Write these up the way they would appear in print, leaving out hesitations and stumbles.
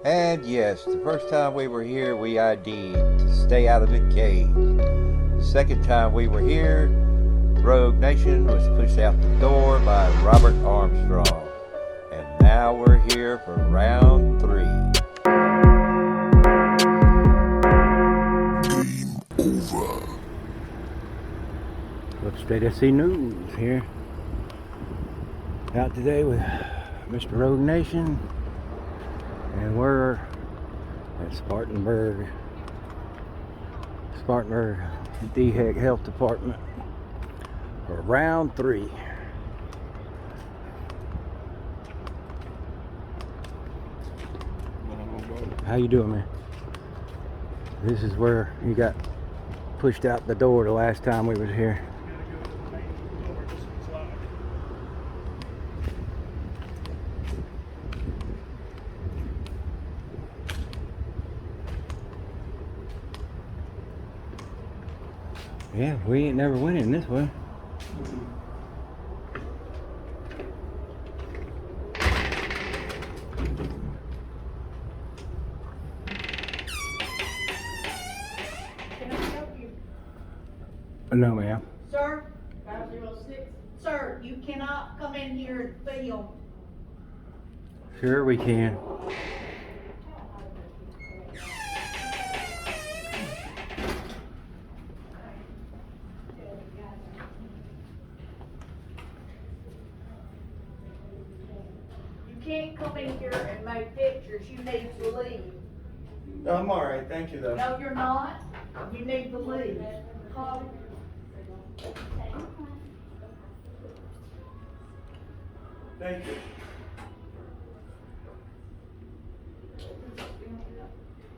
And yes, the first time we were here, we ID'd to stay out of the cage. The second time we were here, Rogue Nation was pushed out the door by Robert Armstrong. And now we're here for round 3. Over. Upstate SC News here. Out today with Mr. Rogue Nation. And we're at Spartanburg, DHEC Health Department for round 3. How you doing, man? This is where you got pushed out the door the last time we was here. Yeah, we ain't never went in this way. Can I help you? No, ma'am. Sir, 506. Sir, you cannot come in here and film. Sure we can. You can't come in here and make pictures. You need to leave. I'm alright, thank you though. No, you're not. You need to leave. Thank you.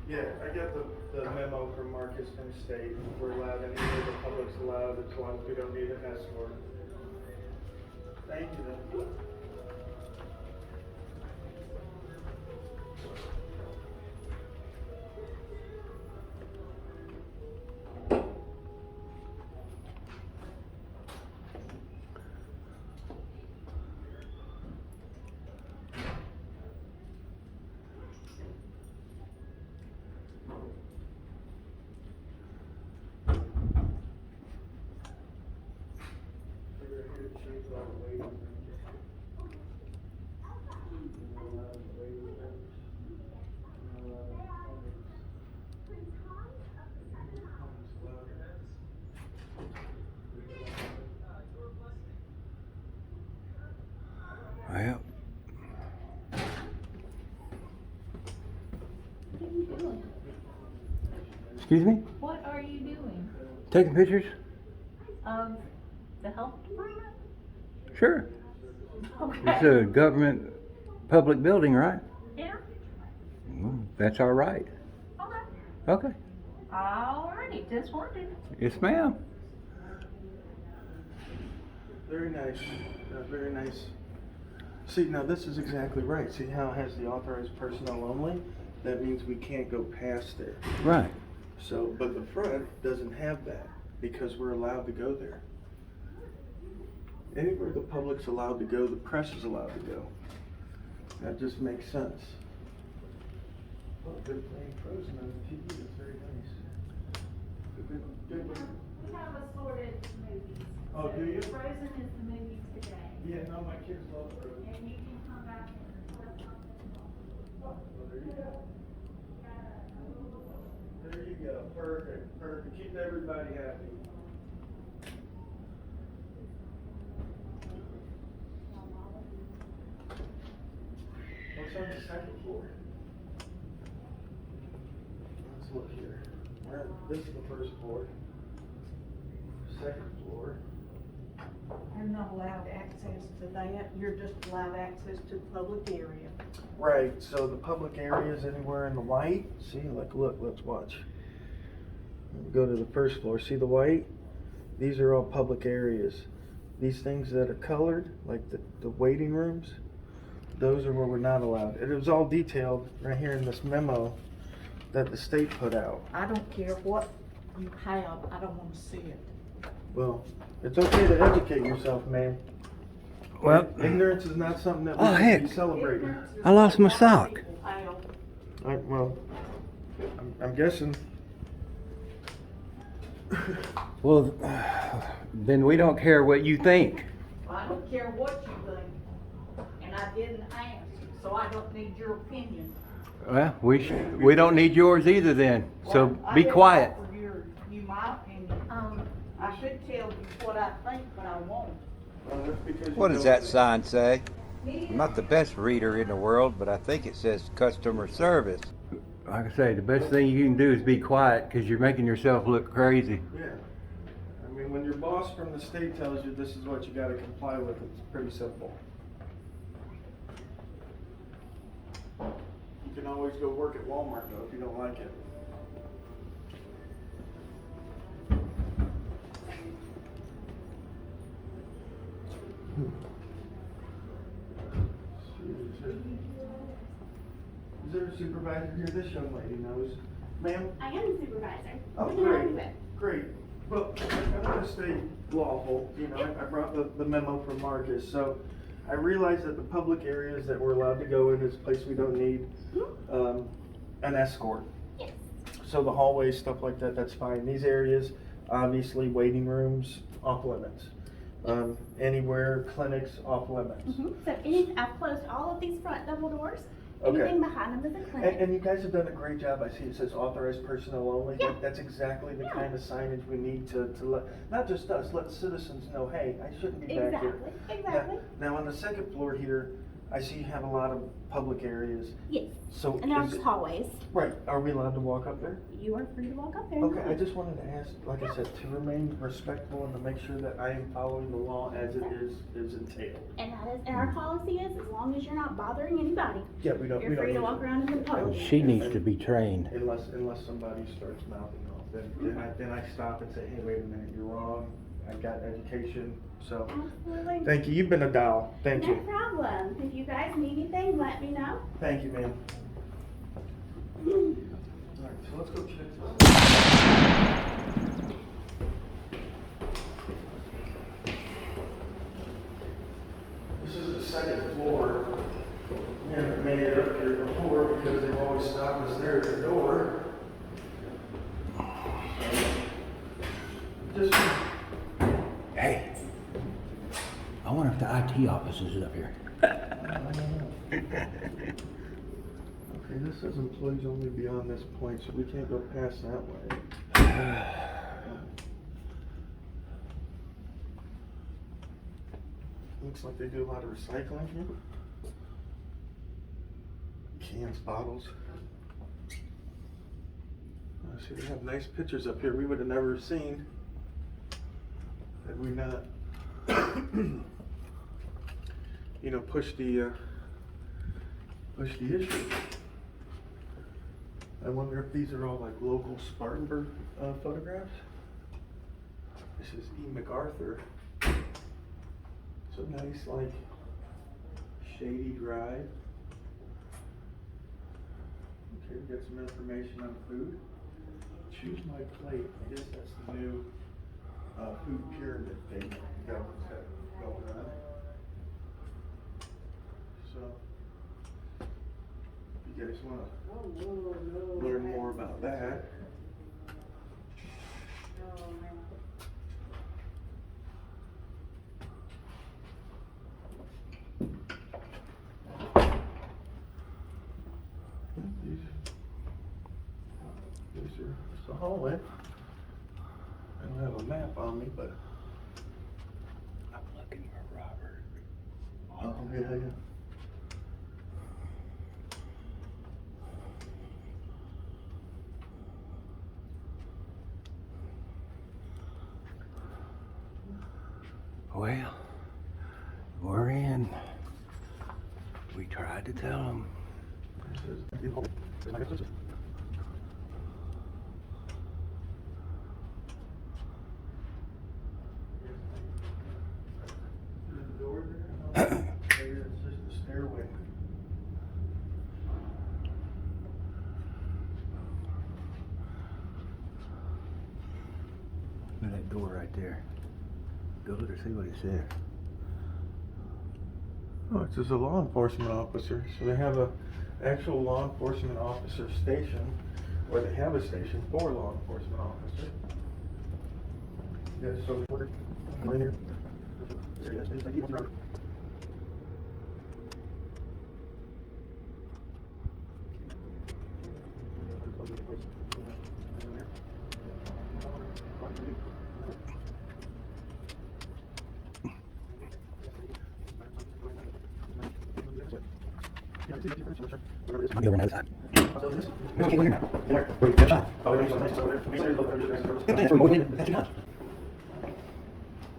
Yeah, I got the memo from Marcus from state. We're allowed anywhere the public's allowed as long as we don't need an escort. Thank you though. Well, What are you doing? excuse me? What are you doing? Taking pictures? Of the health department? Sure. Okay. It's a government public building, right? Yeah. Well, that's all right. Okay. Okay. Alrighty, just wondered. Yes, ma'am. Very nice, very nice. See, now this is exactly right. See how it has the authorized personnel only? That means we can't go past there. Right. So, but the front doesn't have that because we're allowed to go there. Anywhere the public's allowed to go, the press is allowed to go. That just makes sense. Oh, they're playing Frozen on the TV. That's very nice. Good. We have assorted movies. Oh, do you? Frozen is the movie today. Yeah, no, my kids love Frozen. And you can come back and request something. Well, there you go. There you go. Perfect. Keep everybody happy. What's on the second floor? Let's look here. This is the first floor. Second floor. You're not allowed access to that, you're just allowed access to the public area. Right, so the public areas anywhere in the white, see, like, look, let's watch. Go to the first floor, see the white? These are all public areas. These things that are colored, like the waiting rooms, those are where we're not allowed. It was all detailed right here in this memo that the state put out. I don't care what you have, I don't wanna see it. Well, it's okay to educate yourself, ma'am. Well, Ignorance is not something that Oh, we heck. should be celebrating. I lost my sock. I'm guessing. Well, then we don't care what you think. Well, I don't care what you think, and I didn't ask, so I don't need your opinion. Well, we don't need yours either then, so Well, I be didn't quiet. offer you my opinion. I should tell you what I think, but I won't. What does that sign say? I'm not the best reader in the world, but I think it says customer service. Like I say, the best thing you can do is be quiet because you're making yourself look crazy. Yeah. I mean, when your boss from the state tells you this is what you got to comply with, it's pretty simple. You can always go work at Walmart though if you don't like it. Is there a supervisor here? This young lady knows. Ma'am? I am the supervisor. Oh, What can I help great. you with? Great. Well, I want to stay lawful. You know, I brought the memo from Marcus. So I realize that the public areas that we're allowed to go in is a place we don't need an escort. Yes. So the hallways, stuff like that, that's fine. These areas, obviously waiting rooms, off limits. Anywhere, clinics, off limits. So I've closed all of these front double doors. Okay. Anything behind them is a clinic. And you guys have done a great job. I see it says authorized personnel only. Yeah. That's exactly the Yeah. kind of signage we need to let, not just us, let citizens know, hey, I shouldn't be back here. Exactly. Now on the second floor here, I see you have a lot of public areas. Yes. So And there's is it- hallways. Right, are we allowed to walk up there? You are free to walk up there. Okay, I just wanted to ask, like I said, to remain respectful and to make sure that I am following the law as it is entailed. And our policy is, as long as you're not bothering anybody, Yeah, we don't. you're free to walk around in the public. She needs to be trained. Unless somebody starts mouthing off, then I stop and say, hey, wait a minute, you're wrong. I got education, so. Absolutely. Thank you, you've been a doll, thank No you. problem. If you guys need anything, let me know. Thank you, ma'am. Alright, so let's go check this. This is the second floor. We haven't made it up here before because they've always stopped us there at the door. Just, Hey, I wonder if the IT office is up here. okay, this says employees only beyond this point, so we can't go past that way. Looks like they do a lot of recycling here. Cans, bottles. I see they have nice pictures up here we would have never seen had we not, you know, push the issue. I wonder if these are all like local Spartanburg photographs. This is E. MacArthur. So nice, like, shady drive. Okay, we got some information on food. Choose my plate. I guess that's the new food pyramid thing the government's got going on. So, if you guys want to learn more about that. These are the hallway. I don't have a map on me, but. I'm looking for Robert. Oh, yeah. Well, we're in. We tried to tell them. It's just a stairway. Look at that door right there. Go look and see what it says. Oh, it's just a law enforcement officer. So they have actual law enforcement officer station, or they have a station for law enforcement officers. Yes, so we're right here.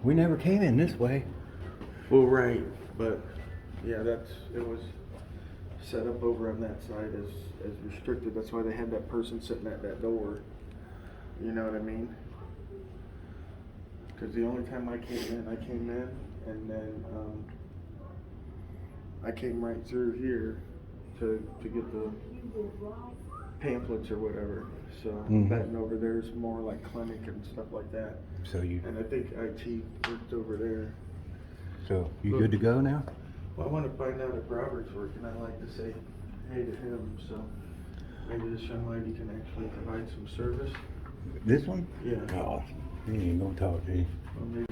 We never came in this way. Well, right, but yeah, it was set up over on that side as restricted. That's why they had that person sitting at that door. You know what I mean? Because the only time I came in, and then I came right through here to get the pamphlets or whatever. So that over there is more like clinic and stuff like that. So you. And I think IT worked over there. So you good to go now? Well, I want to find out if Robert's working. I like to say hey to him. So maybe this young lady can actually provide some service. This one? Yeah. Oh, he ain't gonna talk to you. Well, maybe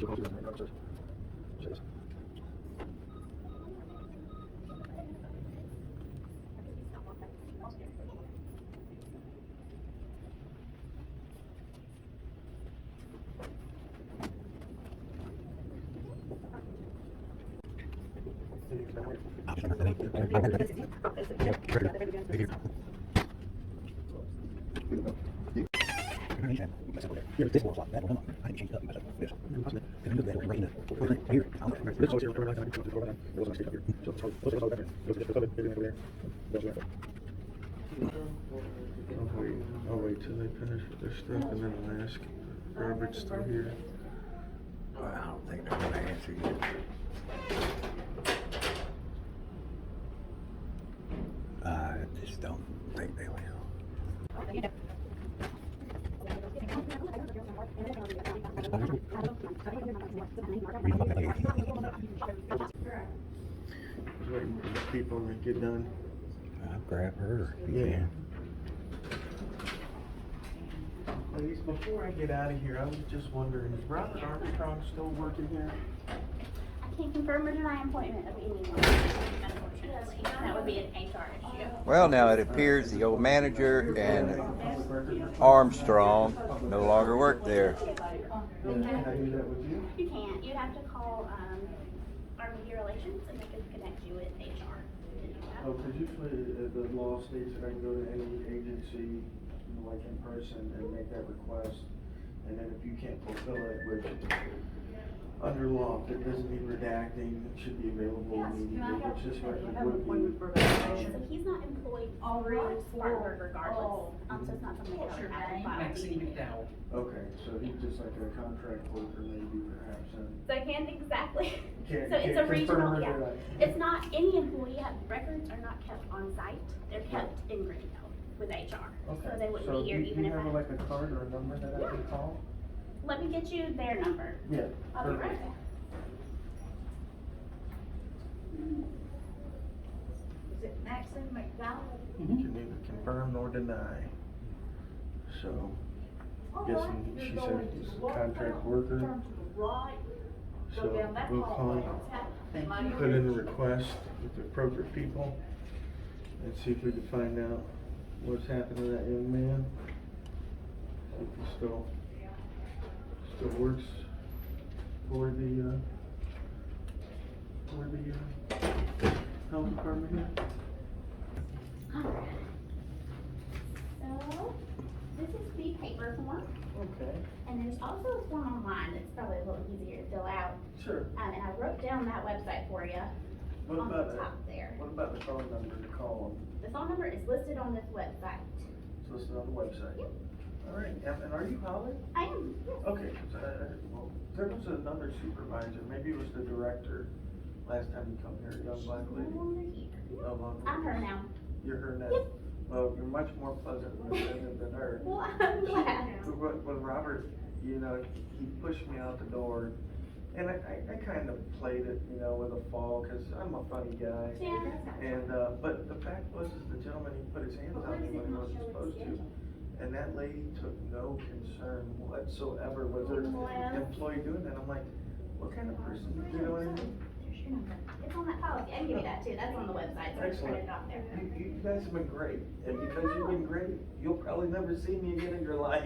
I'll wait till they finish with their stuff and then I'll ask. Robert's still here. Well, I don't think they're gonna answer you. I just don't think they will. Just waiting for the people to get done. I'll grab her if you Yeah. can. Ladies, before I get out of here, I was just wondering, is Robert Armstrong still working here? I can't confirm or deny employment of anyone, unfortunately. That would be an HR issue. Well, now it appears the old manager and Armstrong no longer work there. Yeah, can I do that with you? You can't. You'd have to call our media relations and they could connect you with HR to do that. Oh, because usually the law states that I can go to any agency, like in person, and make that request. And then if you can't fulfill it, which under law, if it doesn't need redacting, it should be available immediately, which this record would be. So he's not employed through Spartanburg regardless. So it's not something that would have to file. McDowell. Okay, so he's just like a contract worker maybe perhaps, and So I can't exactly. Can't- So it's can't a regional, confirm or yeah. deny. It's not, any employee records are not kept on site. They're kept in Greenville with HR. Okay, So they wouldn't so be here do even you if I. have like a card or a number that I can call? Let me get you their number. Yeah. I'll be right perfect. back. Is it Maxon McDowell? You can neither confirm nor deny. So, guessing she said he's a contract worker. Turn to the right, go So down that we'll hallway. call, put in a request with the appropriate people and see if we can find out what's happened to that young man. If he still works for the health department here. Alright. So, this is the paper form, Okay, and there's also a form online that's probably a little easier to fill out. sure. And I wrote down that website for you What on about the top there. What about the phone number to call them? The phone number is listed on this website. It's listed on the website. Yep. All right, and are you Holly? I am, yes. Okay, 'cause well, there was another supervisor, maybe it was the director, last time you come here, young black lady. No longer here. No longer. I'm her now. You're her now? Yep. Well, you're much more pleasant than her. Well, I'm glad. When Robert, he pushed me out the door, And I kind of played it, you know, with a fall, because I'm a funny guy. Yeah, that's not. And, but the fact was, is the gentleman, he put his hands on me when he wasn't supposed to. And that lady took no concern whatsoever with her employee doing that. I'm like, what kind of person, you know what I mean? It's on that policy. I can give you that too. That's on the website, so it's printed off there. You guys have been great, and because you've been great, you'll probably never see me again in your life.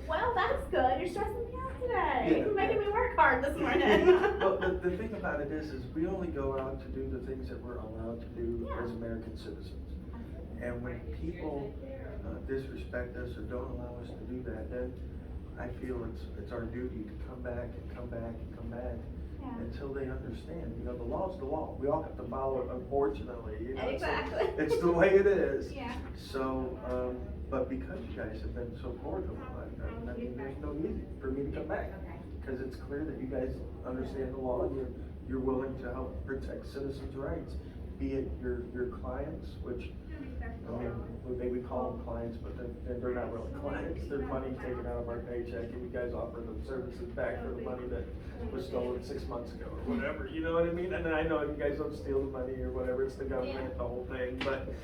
Well, that's good. You're stressing me out today. Yeah. You're making me work hard this morning. Well, the thing about it is we only go out to do the things that we're allowed to do as American citizens. And when people disrespect us or don't allow us to do that, then I feel it's our duty to come back and come back and come back. Yeah. Until they understand, you know, the law's the law. We all have to follow it, unfortunately. You know, Exactly. It's the way it is. Yeah. So, but because you guys have been so cordial, I mean, there's no need for me to come back. Because it's clear that you guys understand the law and you're willing to help protect citizens' rights. Be it your clients, which, I mean, we maybe call them clients, but they're not really clients. They're money taken out of our paycheck, and you guys offer them services back for the money that was stolen 6 months ago or whatever. You know what I mean? And I know you guys don't steal the money or whatever. It's the government, the whole thing. But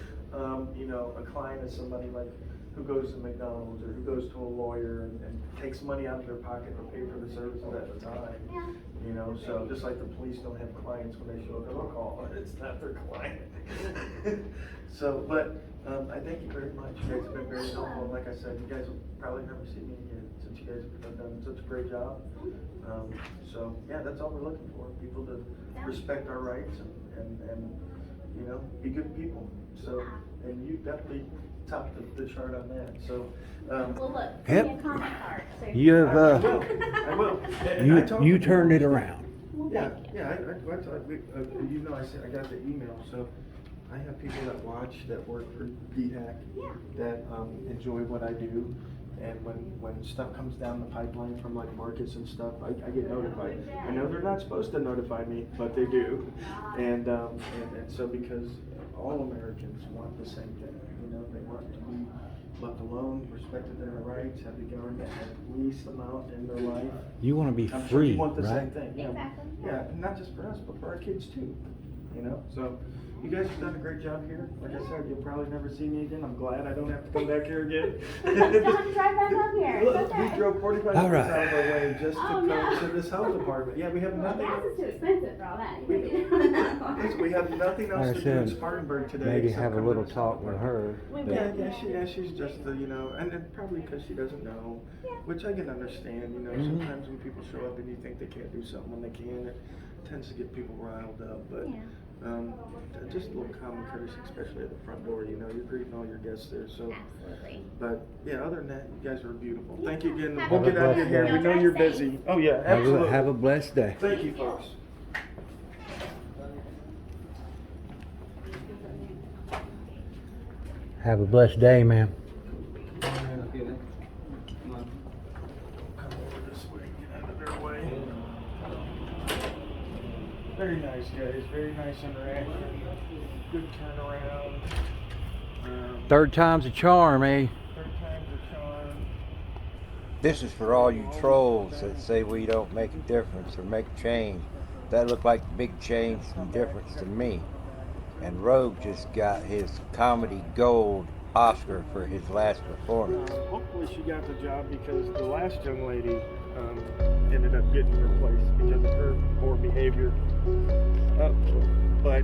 you know, a client is somebody like who goes to McDonald's or who goes to a lawyer and takes money out of their pocket to pay for the services at the time. Yeah. You know, so just like the police don't have clients when they show up at a call, it's not their client. So, but I thank you very much. You guys have been very helpful. And like I said, you guys will probably never see me again since you guys have done such a great job. So yeah, that's all we're looking for, people to respect our rights and you know, be good people. So, and you definitely topped the chart on that. So, Well, look, Yep. give me a comment card. So You have, I will. And I told you turned it around. Well, Yeah, thank you. yeah, I thought, you know, I got the email, so I have people that watch, that work for DHAC, Yeah. that enjoy what I do, and when stuff comes down the pipeline from like markets and stuff, I get notified. I know they're not supposed to notify me, but they do, and so because all Americans want the same thing, you know, they want to be left alone, respected their rights, have the government at least amount in their life. You want to be I'm sure free, you want the same right? thing. Yeah. Exactly. Yeah, and not just for us, but for our kids too. You know, so you guys have done a great job here. Like I said, you'll probably never see me again. I'm glad I don't have to come back here again. You don't have to drive back up here. It's Look, okay. we drove 45 All minutes right. out of our way just to Oh, come no. to this health department. Yeah, we have Well, nothing. gas is too expensive for all that. We have nothing else Like I to do in said, Spartanburg today. Maybe except have a come to little this talk health with department. her. We but- will. Yeah, she's just, you know, and probably because she doesn't know, Yeah. which I can understand, you know, Mhm. sometimes when people show up and you think they can't do something when they can, it tends to get people riled up, but, Yeah. just a little common courtesy, especially at the front door, you know, you're greeting all your guests there, so, Absolutely. but, yeah, other than that, you guys are beautiful. Thank you again, Have we'll a get out of blessed here, day. we know you're busy. Oh, yeah, absolutely. Have a blessed day. Thank you, folks. Have a blessed day, ma'am. Come over this way, get out of their way. Very nice, guys, very nice interaction, good turnaround. Third time's a charm, eh? Third time's a charm. This is for all you trolls that say we don't make a difference or make a change. That looked like a big change and difference to me. And Rogue just got his comedy gold Oscar for his last performance. Hopefully she got the job because the last young lady ended up getting replaced because of her poor behavior. But I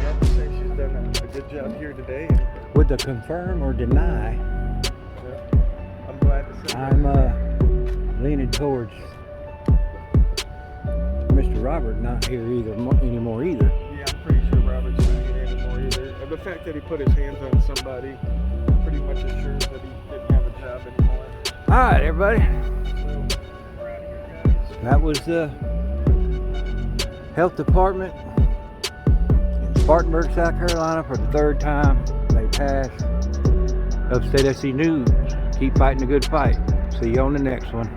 have to say she's done a good job here today. Would the confirm or deny? I'm glad to say I'm leaning towards Mr. Robert not here anymore either. Yeah, I'm pretty sure Robert's not here anymore either. And the fact that he put his hands on somebody pretty much assures that he didn't have a job anymore. All right, everybody. So, we're out of here, guys. That was the health department in Spartanburg, South Carolina for the third time. They passed. Upstate SC News. Keep fighting a good fight. See you on the next one.